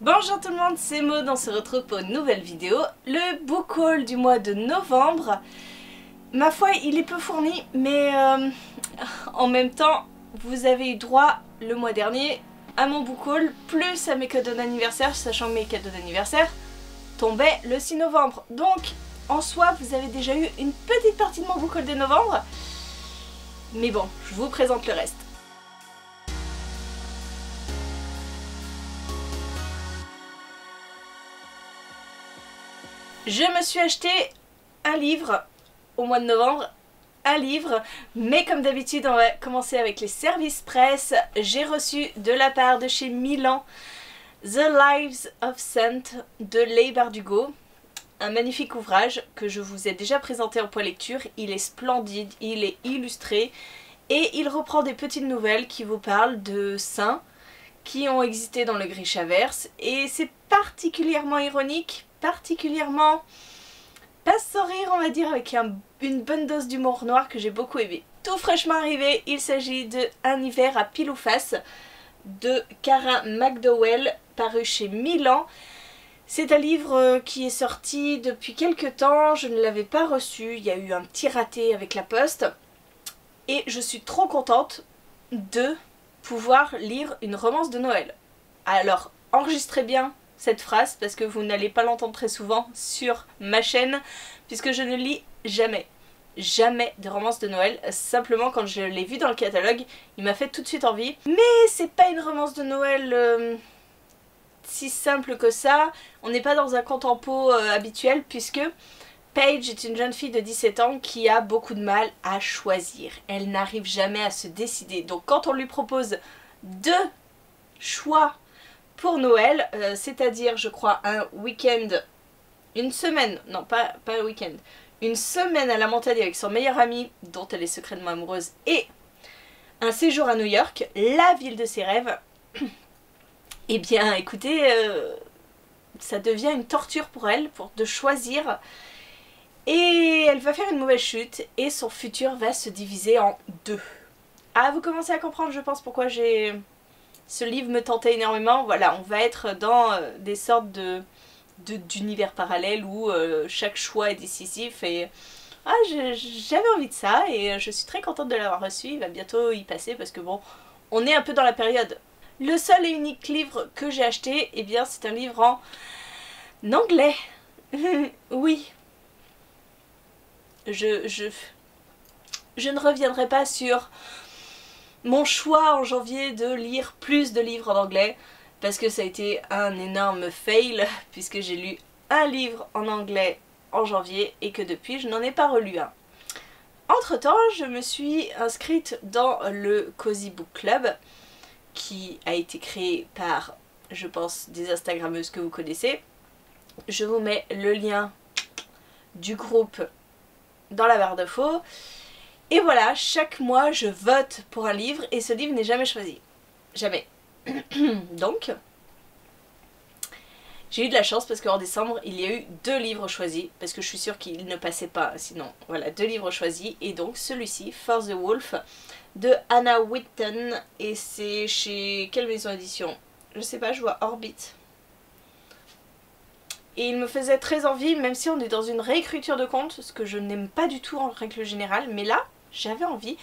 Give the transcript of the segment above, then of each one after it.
Bonjour tout le monde, c'est Maud, on se retrouve pour une nouvelle vidéo. Le book haul du mois de novembre. Ma foi, il est peu fourni, mais en même temps, vous avez eu droit le mois dernier à mon book haul, plus à mes cadeaux d'anniversaire, sachant que mes cadeaux d'anniversaire tombaient le 6 novembre. Donc, en soi, vous avez déjà eu une petite partie de mon book haul de novembre. Mais bon, je vous présente le reste. Je me suis acheté un livre au mois de novembre, mais comme d'habitude on va commencer avec les services presse. J'ai reçu de la part de chez Milan The Lives of Saints de Leigh Bardugo, un magnifique ouvrage que je vous ai déjà présenté en point lecture. Il est splendide, il est illustré et il reprend des petites nouvelles qui vous parlent de saints qui ont existé dans le Grishaverse, et c'est particulièrement ironique, particulièrement pas sans rire on va dire, avec une bonne dose d'humour noir que j'ai beaucoup aimé. Tout fraîchement arrivé, il s'agit de Un hiver à pile ou face de Kara McDowell, paru chez Milan. C'est un livre qui est sorti depuis quelques temps, je ne l'avais pas reçu, il y a eu un petit raté avec la poste et je suis trop contente de pouvoir lire une romance de Noël. Alors enregistrez bien cette phrase parce que vous n'allez pas l'entendre très souvent sur ma chaîne, puisque je ne lis jamais de romance de Noël. Simplement quand je l'ai vu dans le catalogue, il m'a fait tout de suite envie. Mais c'est pas une romance de Noël si simple que ça. On n'est pas dans un contempo habituel, puisque Paige est une jeune fille de 17 ans qui a beaucoup de mal à choisir. Elle n'arrive jamais à se décider. Donc quand on lui propose deux choix pour Noël, c'est-à-dire je crois un week-end, une semaine, non pas un week-end, une semaine à la montagne avec son meilleur ami dont elle est secrètement amoureuse et un séjour à New York, la ville de ses rêves, eh bien écoutez, ça devient une torture pour elle de choisir. Et elle va faire une mauvaise chute et son futur va se diviser en deux. Ah, vous commencez à comprendre, je pense, pourquoi ce livre me tentait énormément. Voilà, on va être dans des sortes d'univers parallèles où chaque choix est décisif. Et j'avais envie de ça et je suis très contente de l'avoir reçu. Il va bientôt y passer parce que bon, on est un peu dans la période. Le seul et unique livre que j'ai acheté, eh bien c'est un livre en anglais. Oui. Je ne reviendrai pas sur mon choix en janvier de lire plus de livres en anglais, parce que ça a été un énorme fail, puisque j'ai lu un livre en anglais en janvier et que depuis je n'en ai pas relu un. Entre temps, je me suis inscrite dans le Cozy Book Club, qui a été créé par, je pense, des Instagrammeuses que vous connaissez. Je vous mets le lien du groupe dans la barre d'infos. Et voilà, chaque mois je vote pour un livre et ce livre n'est jamais choisi. Jamais. Donc, j'ai eu de la chance parce qu'en décembre il y a eu 2 livres choisis, parce que je suis sûre qu'il ne passait pas sinon. Voilà, 2 livres choisis et donc celui-ci, For the Wolf, de Anna Whitten, et c'est chez quelle maison d'édition? Je sais pas, je vois Orbit. Et il me faisait très envie, même si on est dans une réécriture de contes, ce que je n'aime pas du tout en règle générale, mais là, j'avais envie.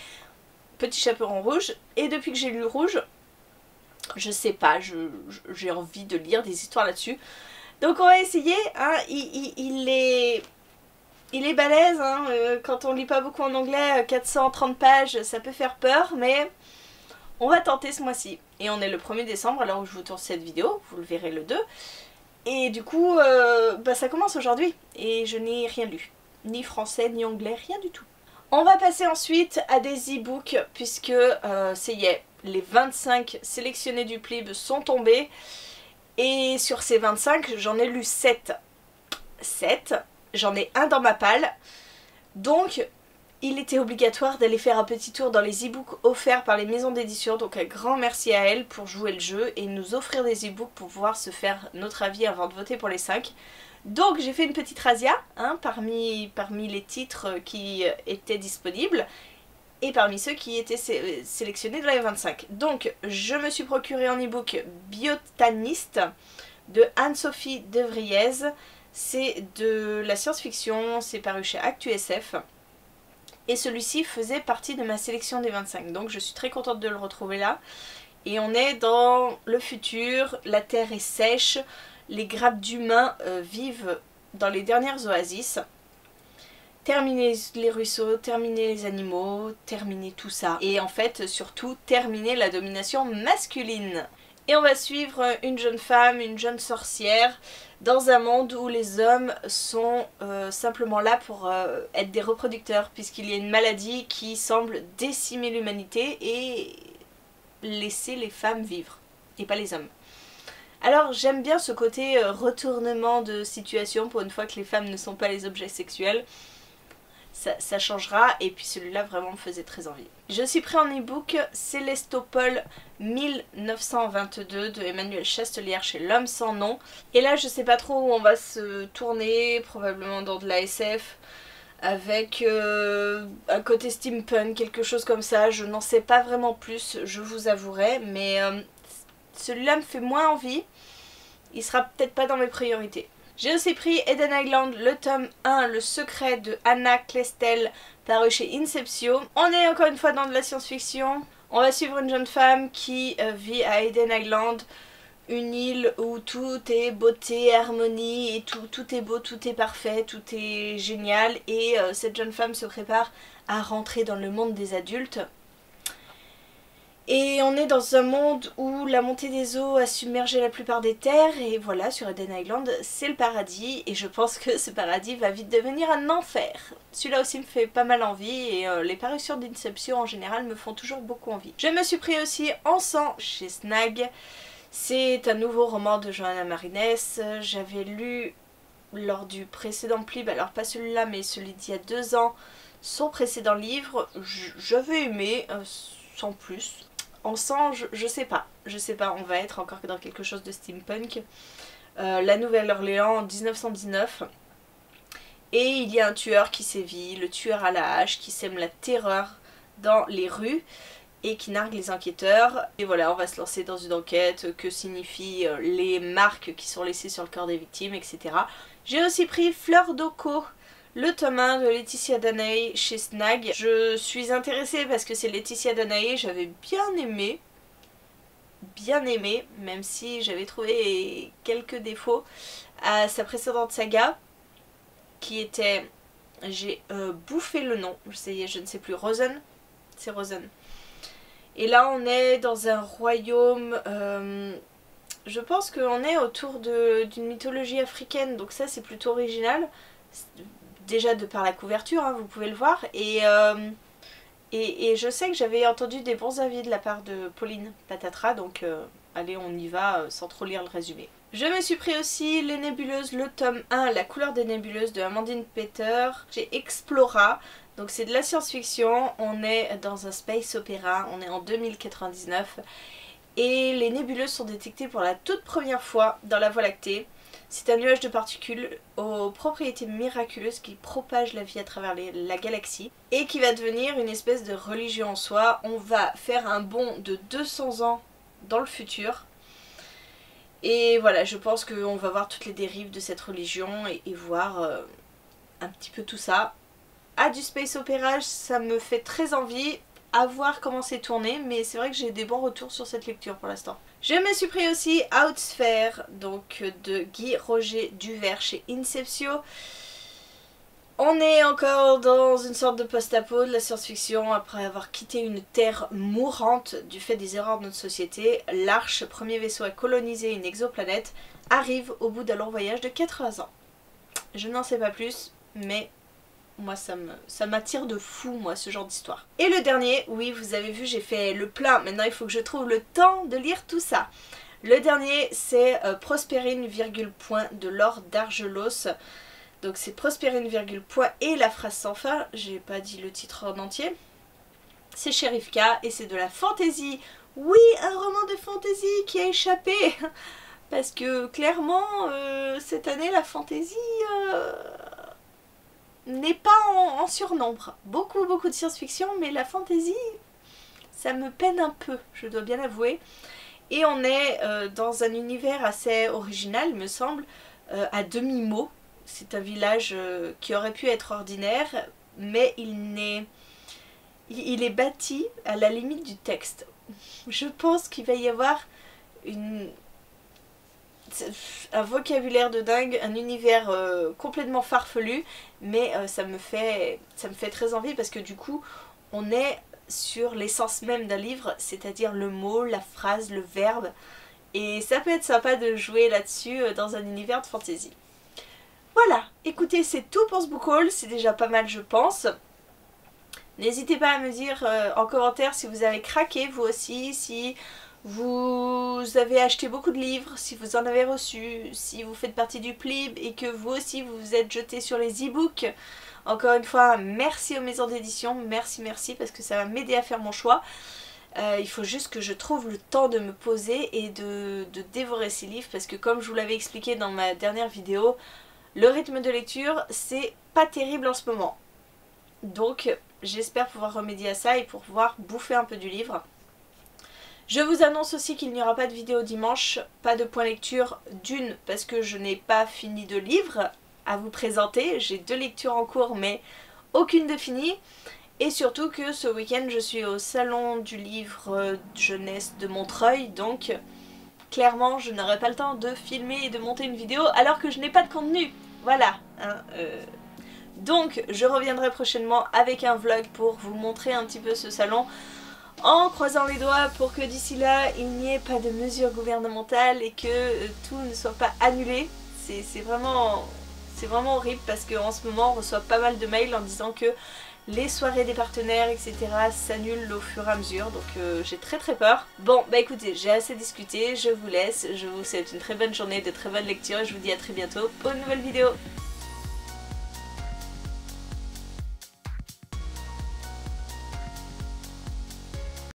Petit chaperon rouge, et depuis que j'ai lu Rouge, je sais pas, j'ai envie de lire des histoires là-dessus. Donc on va essayer, hein. Il est balèze, hein. Quand on lit pas beaucoup en anglais, 430 pages, ça peut faire peur, mais on va tenter ce mois-ci. Et on est le 1er décembre, alors où je vous tourne cette vidéo, vous le verrez le 2. Et du coup, ça commence aujourd'hui et je n'ai rien lu. Ni français, ni anglais, rien du tout. On va passer ensuite à des e-books puisque ça y est, les 25 sélectionnés du Plib sont tombés. Et sur ces 25, j'en ai lu 7. 7. J'en ai un dans ma palle. Donc, il était obligatoire d'aller faire un petit tour dans les e-books offerts par les maisons d'édition, donc un grand merci à elles pour jouer le jeu et nous offrir des e-books pour pouvoir se faire notre avis avant de voter pour les 5. Donc j'ai fait une petite razzia, hein, parmi les titres qui étaient disponibles et parmi ceux qui étaient sélectionnés dans les 25. Donc je me suis procuré en e-book Biotaniste de Anne-Sophie de Vriez. C'est de la science-fiction, c'est paru chez ActuSF. Et celui-ci faisait partie de ma sélection des 25, donc je suis très contente de le retrouver là. Et on est dans le futur, la terre est sèche, les grappes d'humains vivent dans les dernières oasis. Terminer les ruisseaux, terminer les animaux, terminer tout ça. Et en fait, surtout, terminer la domination masculine. Et on va suivre une jeune femme, une jeune sorcière, dans un monde où les hommes sont simplement là pour être des reproducteurs, puisqu'il y a une maladie qui semble décimer l'humanité et laisser les femmes vivre, et pas les hommes. Alors j'aime bien ce côté retournement de situation, pour une fois que les femmes ne sont pas les objets sexuels. Ça changera, et puis celui-là vraiment me faisait très envie. Je suis pris en e-book Célestopol 1922 de Emmanuel Chastelière chez L'Homme sans nom. Et là je sais pas trop où on va se tourner, probablement dans de la SF, avec un côté steampunk, quelque chose comme ça. Je n'en sais pas vraiment plus, je vous avouerai, mais celui-là me fait moins envie. Il sera peut-être pas dans mes priorités. J'ai aussi pris Eden Island, le tome 1, Le secret de Anna Klestel, paru chez Inceptio. On est encore une fois dans de la science-fiction. On va suivre une jeune femme qui vit à Eden Island, une île où tout est beauté, harmonie, et tout est beau, tout est parfait, tout est génial. Et cette jeune femme se prépare à rentrer dans le monde des adultes. Et on est dans un monde où la montée des eaux a submergé la plupart des terres, et voilà, sur Eden Island, c'est le paradis, et je pense que ce paradis va vite devenir un enfer. Celui-là aussi me fait pas mal envie, et les parutions d'Inception en général me font toujours beaucoup envie. Je me suis pris aussi En sang chez Snag. C'est un nouveau roman de Johanna Marines. J'avais lu lors du précédent Plib, alors pas celui-là mais celui d'il y a 2 ans, son précédent livre. J'avais aimé, sans plus. En sang, je sais pas, on va être encore dans quelque chose de steampunk. La Nouvelle-Orléans en 1919. Et il y a un tueur qui sévit, le tueur à la hache, qui sème la terreur dans les rues et qui nargue les enquêteurs. Et voilà, on va se lancer dans une enquête, que signifient les marques qui sont laissées sur le corps des victimes, etc. J'ai aussi pris Fleur d'Oko, le tome 1 de Laetitia Danae chez Snag. Je suis intéressée parce que c'est Laetitia Danae, j'avais bien aimé, même si j'avais trouvé quelques défauts à sa précédente saga, qui était, j'ai bouffé le nom, je ne sais plus, Rosen, c'est Rosen. Et là on est dans un royaume, je pense qu'on est autour d'une mythologie africaine, donc ça c'est plutôt original. Déjà de par la couverture, hein, vous pouvez le voir, et je sais que j'avais entendu des bons avis de la part de Pauline Patatra, donc allez, on y va sans trop lire le résumé. Je me suis pris aussi Les Nébuleuses, le tome 1, La couleur des nébuleuses de Amandine Peter. J'ai Explora, donc c'est de la science-fiction, on est dans un space opéra, on est en 2099, et les nébuleuses sont détectées pour la toute première fois dans la Voie lactée. C'est un nuage de particules aux propriétés miraculeuses qui propage la vie à travers la galaxie et qui va devenir une espèce de religion en soi. On va faire un bond de 200 ans dans le futur. Et voilà, je pense qu'on va voir toutes les dérives de cette religion et voir un petit peu tout ça. Ah, du space opéra, ça me fait très envie. À voir comment c'est tourné, mais c'est vrai que j'ai des bons retours sur cette lecture pour l'instant. Je me suis pris aussi Outsphere, donc de Guy Roger Duvert chez Inceptio. On est encore dans une sorte de post-apo de la science-fiction après avoir quitté une terre mourante du fait des erreurs de notre société. L'Arche, premier vaisseau à coloniser une exoplanète, arrive au bout d'un long voyage de 80 ans. Je n'en sais pas plus, mais moi ça m'attire de fou, moi, ce genre d'histoire. Et le dernier, oui, vous avez vu, j'ai fait le plein, maintenant il faut que je trouve le temps de lire tout ça. Le dernier, c'est Prospérine, virgule point, de Laure d'Argelos. Donc c'est Prospérine, virgule point, et la phrase sans fin, j'ai pas dit le titre en entier. C'est chez Rivka, et c'est de la fantaisie. Oui, un roman de fantaisie qui a échappé. Parce que clairement, cette année, la fantaisie n'est pas en surnombre. Beaucoup de science-fiction, mais la fantasy, ça me peine un peu, je dois bien l'avouer. Et on est dans un univers assez original, il me semble, à demi-mot. C'est un village qui aurait pu être ordinaire, mais il est bâti à la limite du texte. Je pense qu'il va y avoir un vocabulaire de dingue, un univers complètement farfelu, mais ça me fait très envie parce que du coup, on est sur l'essence même d'un livre, c'est-à-dire le mot, la phrase, le verbe. Et ça peut être sympa de jouer là-dessus dans un univers de fantasy. Voilà, écoutez, c'est tout pour ce book haul, c'est déjà pas mal je pense. N'hésitez pas à me dire en commentaire si vous avez craqué vous aussi, si vous avez acheté beaucoup de livres, si vous en avez reçu, si vous faites partie du PLIB et que vous aussi vous vous êtes jeté sur les e-books. Encore une fois, merci aux maisons d'édition, merci parce que ça va m'aider à faire mon choix. Il faut juste que je trouve le temps de me poser et de dévorer ces livres parce que comme je vous l'avais expliqué dans ma dernière vidéo, le rythme de lecture c'est pas terrible en ce moment. Donc j'espère pouvoir remédier à ça et pouvoir bouffer un peu du livre. Je vous annonce aussi qu'il n'y aura pas de vidéo dimanche, pas de point lecture d'une parce que je n'ai pas fini de livre à vous présenter. J'ai 2 lectures en cours mais aucune de finie. Et surtout que ce week-end je suis au salon du livre jeunesse de Montreuil, donc clairement je n'aurai pas le temps de filmer et de monter une vidéo alors que je n'ai pas de contenu. Voilà, hein, donc je reviendrai prochainement avec un vlog pour vous montrer un petit peu ce salon, en croisant les doigts pour que d'ici là il n'y ait pas de mesures gouvernementales et que tout ne soit pas annulé. C'est vraiment horrible parce qu'en ce moment on reçoit pas mal de mails en disant que les soirées des partenaires etc s'annulent au fur et à mesure, donc j'ai très peur. Bon bah écoutez, j'ai assez discuté, je vous laisse, je vous souhaite une très bonne journée, de très bonnes lectures et je vous dis à très bientôt pour une nouvelle vidéo.